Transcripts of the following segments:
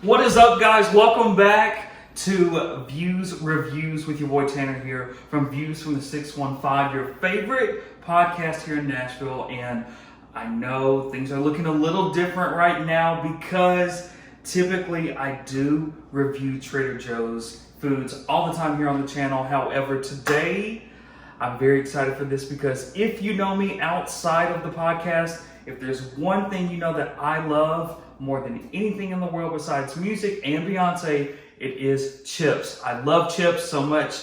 What is up, guys? Welcome back to Views Reviews with your boy Tanner here from Views from the 615, your favorite podcast here in Nashville. And I know things are looking a little different right now because typically I do review Trader Joe's foods all the time here on the channel. However, today I'm very excited for this because if you know me outside of the podcast, if there's one thing you know that I love more than anything in the world besides music and Beyonce, it is chips. I love chips so much.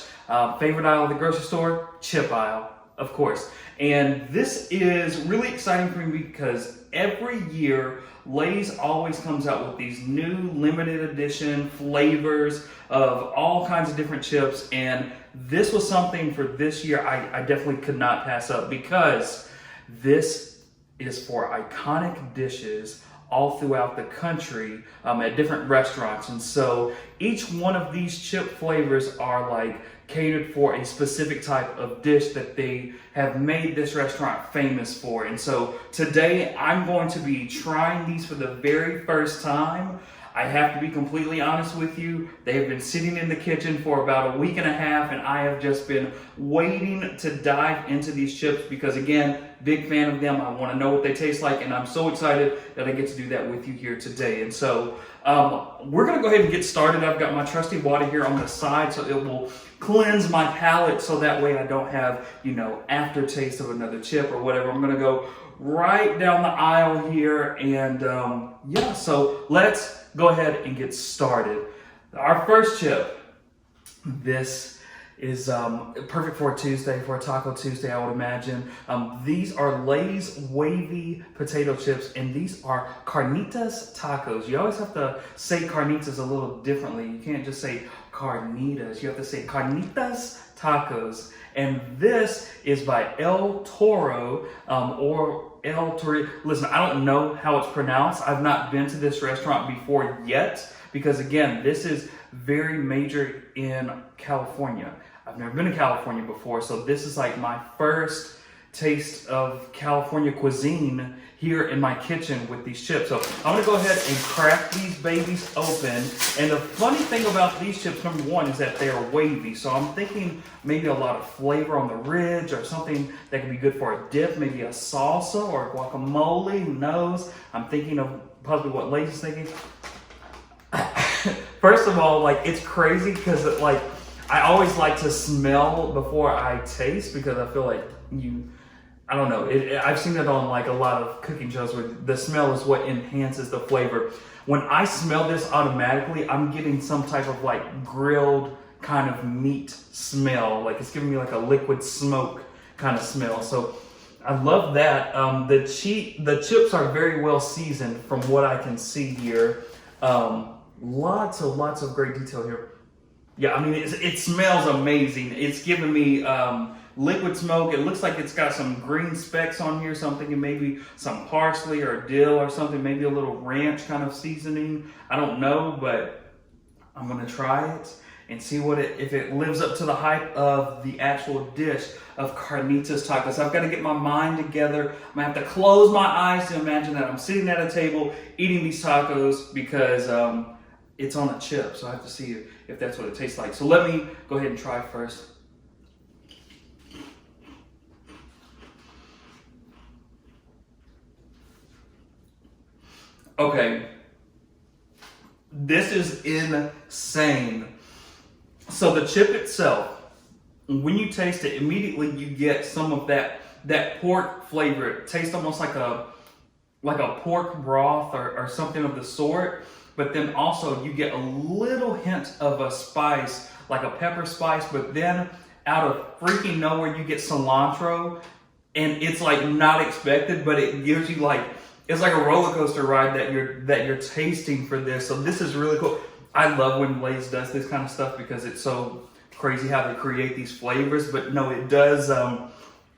Favorite aisle of the grocery store? Chip aisle, of course. And this is really exciting for me because every year Lay's always comes out with these new limited edition flavors of all kinds of different chips. And this was something for this year I definitely could not pass up because this is for iconic dishes all throughout the country at different restaurants. And so each one of these chip flavors are like catered for a specific type of dish that they have made this restaurant famous for. And so today I'm going to be trying these for the very first time. I have to be completely honest with you. They have been sitting in the kitchen for about a week and a half, and I have just been waiting to dive into these chips because, again, big fan of them. I want to know what they taste like, and I'm so excited that I get to do that with you here today. And so we're going to go ahead and get started. I've got my trusty water here on the side, so it will cleanse my palate so that way I don't have, aftertaste of another chip or whatever. I'm going to go right down the aisle here, and so let's go ahead and get started. Our first chip, this is perfect for a Tuesday, for a Taco Tuesday, I would imagine. These are Lay's wavy potato chips, and these are carnitas tacos. You always have to say carnitas a little differently. You can't just say carnitas. You have to say carnitas tacos. And this is by El Toro, or El Toro. Listen, I don't know how it's pronounced. I've not been to this restaurant before yet because, again, this is very major in California. I've never been to California before, so this is like my first taste of California cuisine here in my kitchen with these chips. So I'm gonna go ahead and crack these babies open. And the funny thing about these chips, number one, is that they are wavy. So I'm thinking maybe a lot of flavor on the ridge or something that could be good for a dip, maybe a salsa or guacamole, who knows? I'm thinking of possibly what Lay's is thinking. First of all, it's crazy because I always like to smell before I taste because I feel like I don't know. I've seen it on a lot of cooking shows where the smell is what enhances the flavor. When I smell this automatically, I'm getting some type of grilled kind of meat smell. It's giving me a liquid smoke kind of smell. So I love that. The chips are very well seasoned from what I can see here. Lots of great detail here. Yeah, I mean, it smells amazing. It's giving me liquid smoke. It looks like it's got some green specks on here, so I'm thinking maybe some parsley or dill or something, maybe a little ranch kind of seasoning. I don't know, but I'm gonna try it and see if it lives up to the hype of the actual dish of carnitas tacos. I've got to get my mind together. I'm gonna have to close my eyes to imagine that I'm sitting at a table eating these tacos because it's on a chip, so I have to see if that's what it tastes like. So let me go ahead and try first. Okay, this is insane. So the chip itself, when you taste it, immediately you get some of that pork flavor. It tastes almost like a pork broth or something of the sort. But then also you get a little hint of a spice, like a pepper spice, but then out of freaking nowhere you get cilantro, and it's not expected, but it gives you it's like a roller coaster ride that you're tasting for this. So this is really cool. I love when Lay's does this kind of stuff because it's so crazy how they create these flavors. But no, it does.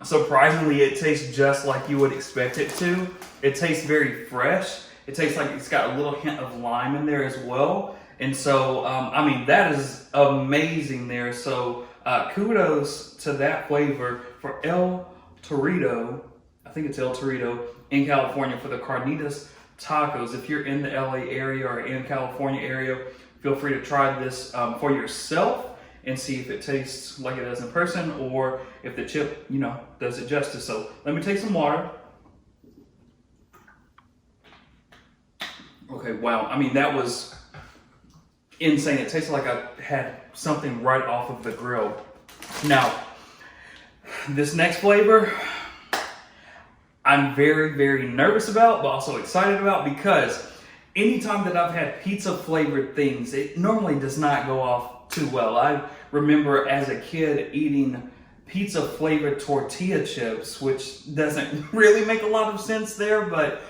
Surprisingly, it tastes just like you would expect it to. It tastes very fresh. It tastes like it's got a little hint of lime in there as well. And so, that is amazing there. So kudos to that flavor for El Torito. I think it's El Torito in California for the carnitas tacos. If you're in the LA area or in California area, feel free to try this for yourself and see if it tastes like it does in person or if the chip, does it justice. So let me take some water. Okay, wow. I mean, that was insane. It tasted like I had something right off of the grill. Now, this next flavor, I'm very, very nervous about, but also excited about, because anytime that I've had pizza flavored things, it normally does not go off too well. I remember as a kid eating pizza flavored tortilla chips, which doesn't really make a lot of sense there, but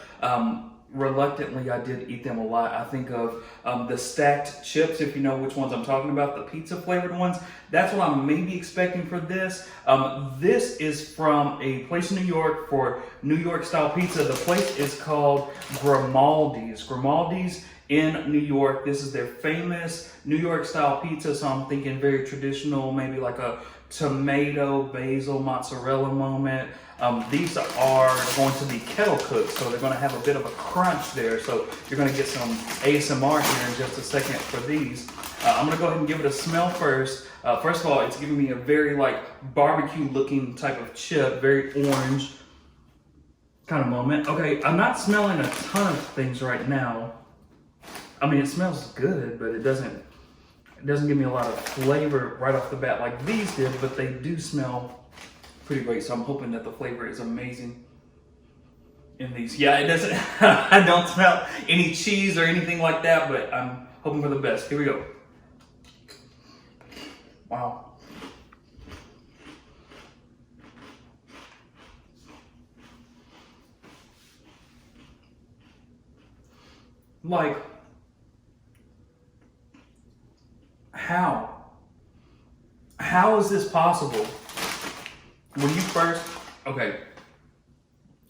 reluctantly I did eat them a lot. I think of the stacked chips, if you know which ones I'm talking about, the pizza flavored ones. That's what I'm maybe expecting for this. This is from a place in New York for New York style pizza. The place is called Grimaldi's. Grimaldi's in New York. This is their famous New York style pizza. So I'm thinking very traditional, maybe like a tomato, basil, mozzarella moment. These are going to be kettle cooked, so they're going to have a bit of a crunch there. So you're going to get some ASMR here in just a second for these. I'm going to go ahead and give it a smell first. First of all, it's giving me a very barbecue looking type of chip, very orange kind of moment. Okay, I'm not smelling a ton of things right now. I mean, it smells good, but it doesn't give me a lot of flavor right off the bat like these did, but they do smell pretty great. So I'm hoping that the flavor is amazing in these. Yeah, it doesn't, I don't smell any cheese or anything like that, but I'm hoping for the best. Here we go. Wow. How is this possible? When you first,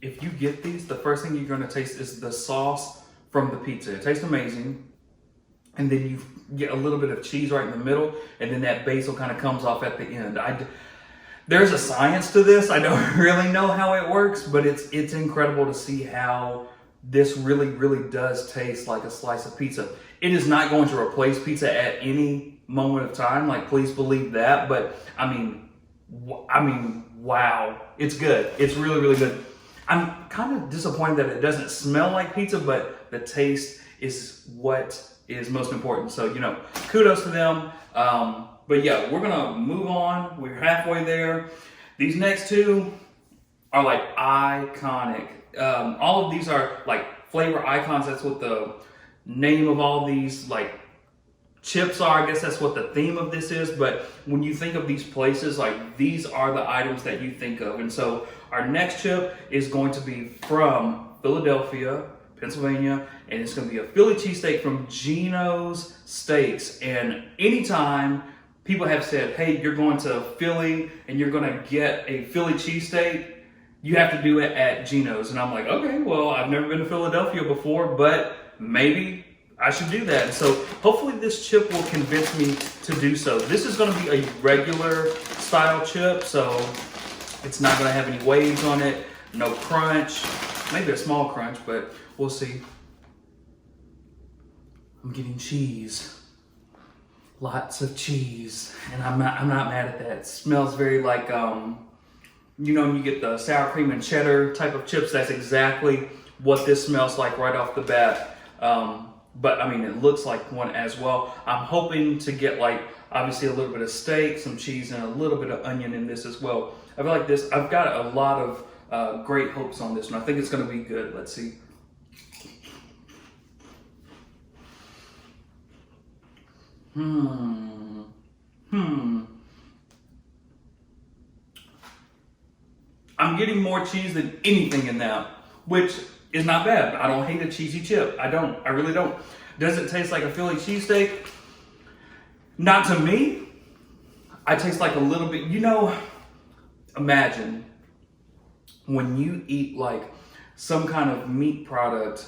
if you get these, the first thing you're going to taste is the sauce from the pizza. It tastes amazing. And then you get a little bit of cheese right in the middle, and then that basil kind of comes off at the end. There's a science to this. I don't really know how it works, but it's incredible to see how this really, really does taste like a slice of pizza. It is not going to replace pizza at any moment of time. Please believe that. But I mean, wow, it's good. It's really, really good. I'm kind of disappointed that it doesn't smell like pizza, but the taste is what is most important. So, kudos to them. But yeah, we're gonna move on. We're halfway there. These next two are iconic. All of these are flavor icons. That's what the name of all these chips are. I guess that's what the theme of this is. But when you think of these places, these are the items that you think of. And so our next chip is going to be from Philadelphia, Pennsylvania, and it's going to be a Philly cheesesteak from Geno's Steaks. And anytime people have said, hey, you're going to Philly and you're going to get a Philly cheesesteak, you have to do it at Geno's. And I'm like, okay, well, I've never been to Philadelphia before, but maybe I should do that. And so hopefully this chip will convince me to do so. This is going to be a regular style chip, so it's not going to have any waves on it, no crunch, maybe a small crunch, but we'll see. I'm getting cheese, lots of cheese, and I'm not mad at that. It smells very when you get the sour cream and cheddar type of chips, that's exactly what this smells like right off the bat. But I mean, it looks like one as well. I'm hoping to get obviously a little bit of steak, some cheese, and a little bit of onion in this as well. I feel like this, I've got a lot of great hopes on this one. I think it's going to be good. Let's see. I'm getting more cheese than anything in that, which is not bad. I don't hate a cheesy chip. I really don't. Does it taste like a Philly cheesesteak? Not to me. I taste like a little bit, imagine when you eat some kind of meat product,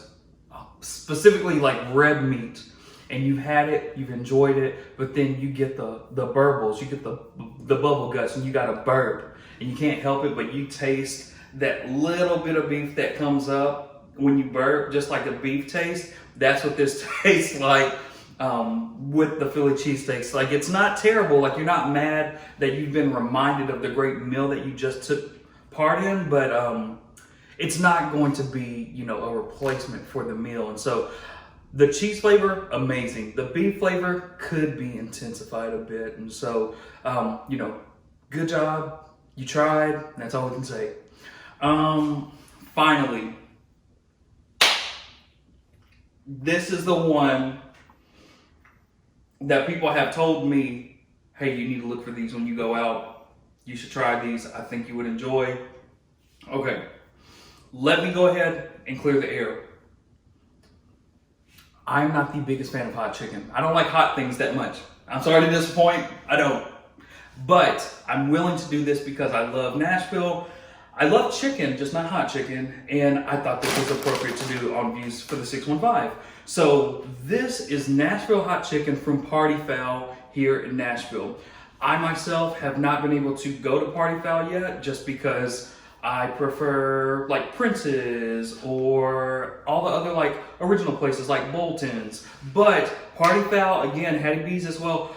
specifically red meat, and you've had it, you've enjoyed it, but then you get the burbles, you get the bubble guts, and you got a burp, and you can't help it, but you taste that little bit of beef that comes up. when you burp, just like a beef taste. That's what this tastes like with the Philly cheesesteaks. Like, it's not terrible. Like, you're not mad that you've been reminded of the great meal that you just took part in, but it's not going to be, you know, a replacement for the meal. And so the cheese flavor, amazing. The beef flavor could be intensified a bit. And so, you know, good job. You tried. That's all we can say. Finally, this is the one that people have told me, hey, you need to look for these when you go out. You should try these. I think you would enjoy. Okay, let me go ahead and clear the air. I'm not the biggest fan of hot chicken. I don't like hot things that much. I'm sorry to disappoint. I don't. But I'm willing to do this because I love Nashville. I love chicken, just not hot chicken, and I thought this was appropriate to do on Views for the 615. So this is Nashville Hot Chicken from Party Foul here in Nashville. I myself have not been able to go to Party Foul yet, just because I prefer like Prince's or all the other like original places like Bolton's. But Party Foul, again, Hattie B's as well.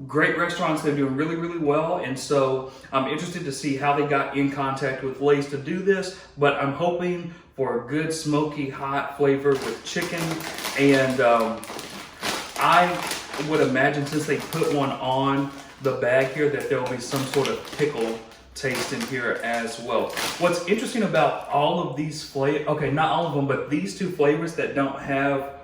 Great restaurants. They're doing really, really well. And so I'm interested to see how they got in contact with Lay's to do this. But I'm hoping for a good smoky hot flavor with chicken. And I would imagine, since they put one on the bag here, that there'll be some sort of pickle taste in here as well. What's interesting about all of these flavors, okay, not all of them, but these two flavors that don't have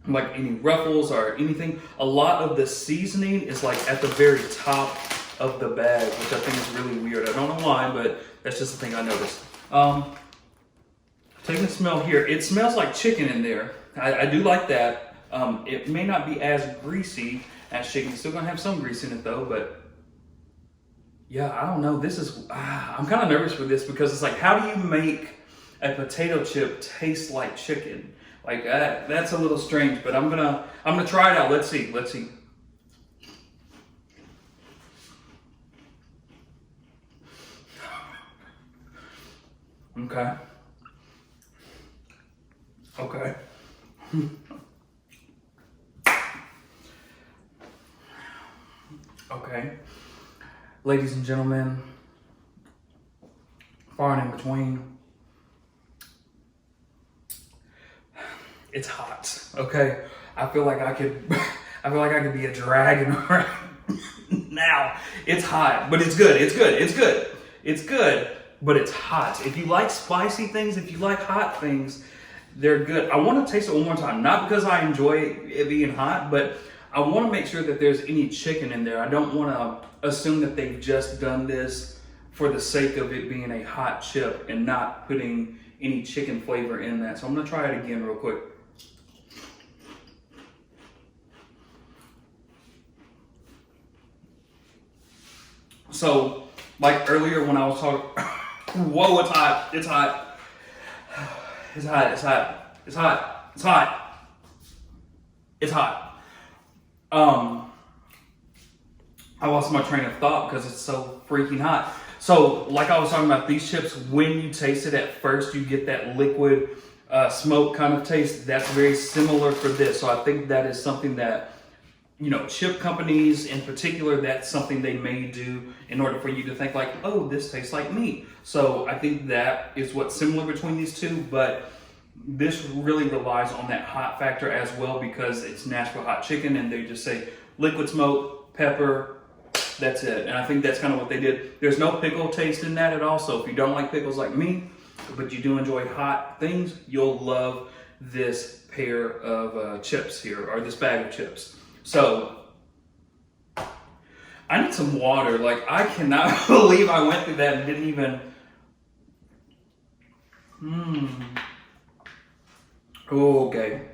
like any ruffles or anything, a lot of the seasoning is like at the very top of the bag, which I think is really weird. I don't know why, but that's just the thing I noticed. Taking a smell here, it smells like chicken in there. I do like that. It may not be as greasy as chicken. It's still gonna have some grease in it though, but yeah, I don't know. This is, I'm kind of nervous for this because it's like, how do you make a potato chip taste like chicken? Like that's a little strange, but I'm gonna try it out. Let's see. Okay. Okay. Ladies and gentlemen, far and in between. It's hot, okay? I feel like I could be a dragon right now. It's hot, but it's good. It's good, but it's hot. If you like spicy things, if you like hot things, they're good. I want to taste it one more time, not because I enjoy it being hot, but I want to make sure that there's any chicken in there. I don't want to assume that they've just done this for the sake of it being a hot chip and not putting any chicken flavor in that. So I'm gonna try it again real quick. So, like earlier when I was talking, whoa, it's hot. I lost my train of thought because it's so freaking hot. So, like I was talking about, these chips, when you taste it at first, you get that liquid smoke kind of taste. That's very similar for this. So I think that is something that, you know, chip companies in particular, that's something they may do in order for you to think like, oh, this tastes like meat. So I think that is what's similar between these two, but this really relies on that hot factor as well because it's Nashville Hot Chicken and they just say liquid smoke, pepper, that's it. And I think that's kind of what they did. There's no pickle taste in that at all. So if you don't like pickles like me, but you do enjoy hot things, you'll love this pair of chips here, or this bag of chips. So I need some water. Like, I cannot believe I went through that and didn't even. Oh, okay.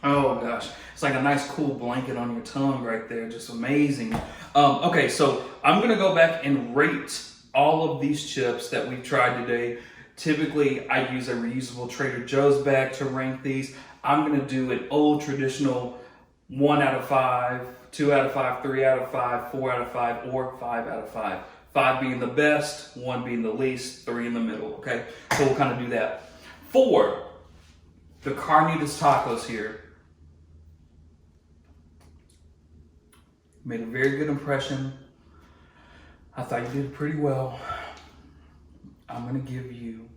Oh gosh, it's like a nice cool blanket on your tongue right there. Just amazing. Okay, so I'm gonna go back and rate all of these chips that we've tried today. Typically, I use a reusable Trader Joe's bag to rank these. I'm gonna do an old traditional 1 out of 5, 2 out of 5, 3 out of 5, 4 out of 5, or 5 out of 5. 5 being the best, 1 being the least, 3 in the middle, okay? So we'll kind of do that. For the carnitas tacos here, made a very good impression. I thought you did pretty well. I'm gonna give you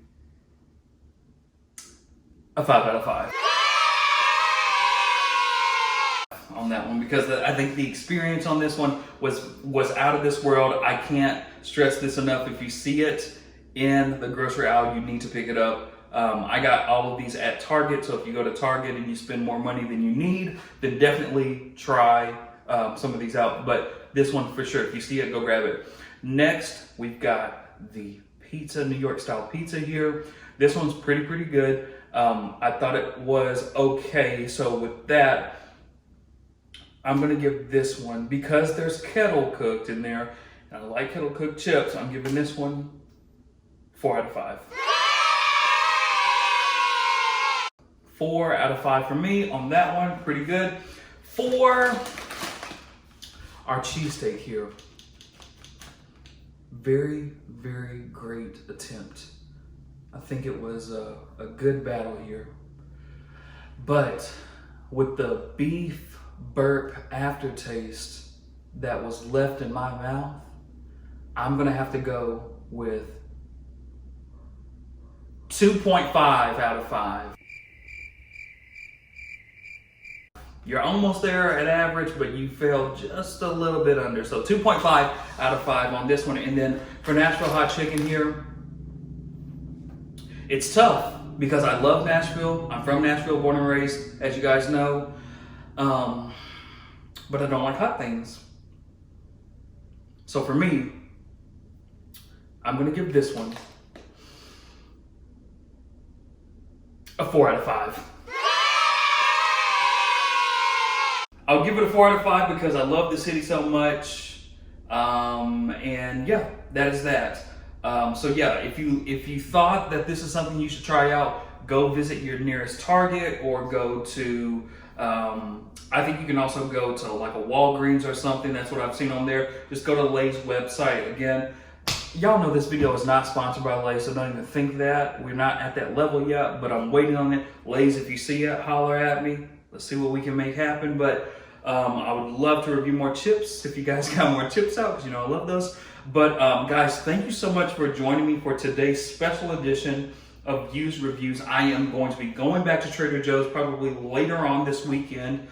a 5 out of 5 on that one, because I think the experience on this one was out of this world. I can't stress this enough. If you see it in the grocery aisle, you need to pick it up. I got all of these at Target, so if you go to Target and you spend more money than you need, then definitely try some of these out. But this one for sure, if you see it, go grab it. Next, we've got the pizza, New York style pizza here. This one's pretty good. I thought it was okay. So with that, I'm gonna give this one, because there's kettle cooked in there, and I like kettle cooked chips, I'm giving this one 4 out of 5. 4 out of 5 for me on that one, pretty good. For our cheesesteak here, very great attempt. I think it was a good battle here. But with the beef burp aftertaste that was left in my mouth, I'm gonna have to go with 2.5 out of 5. You're almost there at average, but you fell just a little bit under. So 2.5 out of 5 on this one. And then for Nashville Hot Chicken here, it's tough because I love Nashville. I'm from Nashville, born and raised, as you guys know. But I don't like hot things. So for me, I'm gonna give this one a 4 out of 5. I'll give it a 4 out of 5 because I love the city so much. And yeah, that is that. So yeah, if you thought that this is something you should try out, go visit your nearest Target or go to, I think you can also go to like a Walgreens or something. That's what I've seen on there. Just go to Lay's website. Again, y'all know this video is not sponsored by Lay's, so don't even think that. We're not at that level yet, but I'm waiting on it. Lay's, if you see it, holler at me. Let's see what we can make happen. But I would love to review more chips if you guys got more chips out, because you know I love those. But guys, thank you so much for joining me for today's special edition of Views Reviews. I am going to be going back to Trader Joe's probably later on this weekend.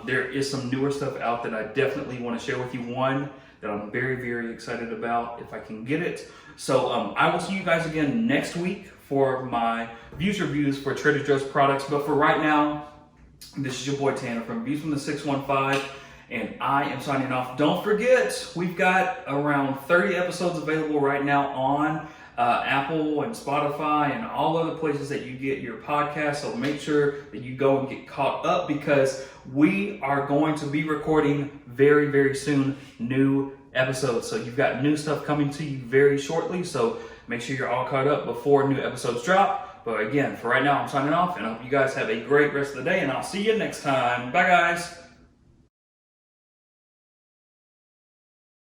There is some newer stuff out that I definitely want to share with you. One that I'm very excited about if I can get it. So I will see you guys again next week for my Views Reviews for Trader Joe's products. But for right now, this is your boy Tanner from Views from the 615, and I am signing off. Don't forget, we've got around 30 episodes available right now on Apple and Spotify and all other places that you get your podcast. So make sure that you go and get caught up, because we are going to be recording very soon new episodes. So you've got new stuff coming to you very shortly. So make sure you're all caught up before new episodes drop. But again, for right now, I'm signing off, and I hope you guys have a great rest of the day, and I'll see you next time. Bye, guys.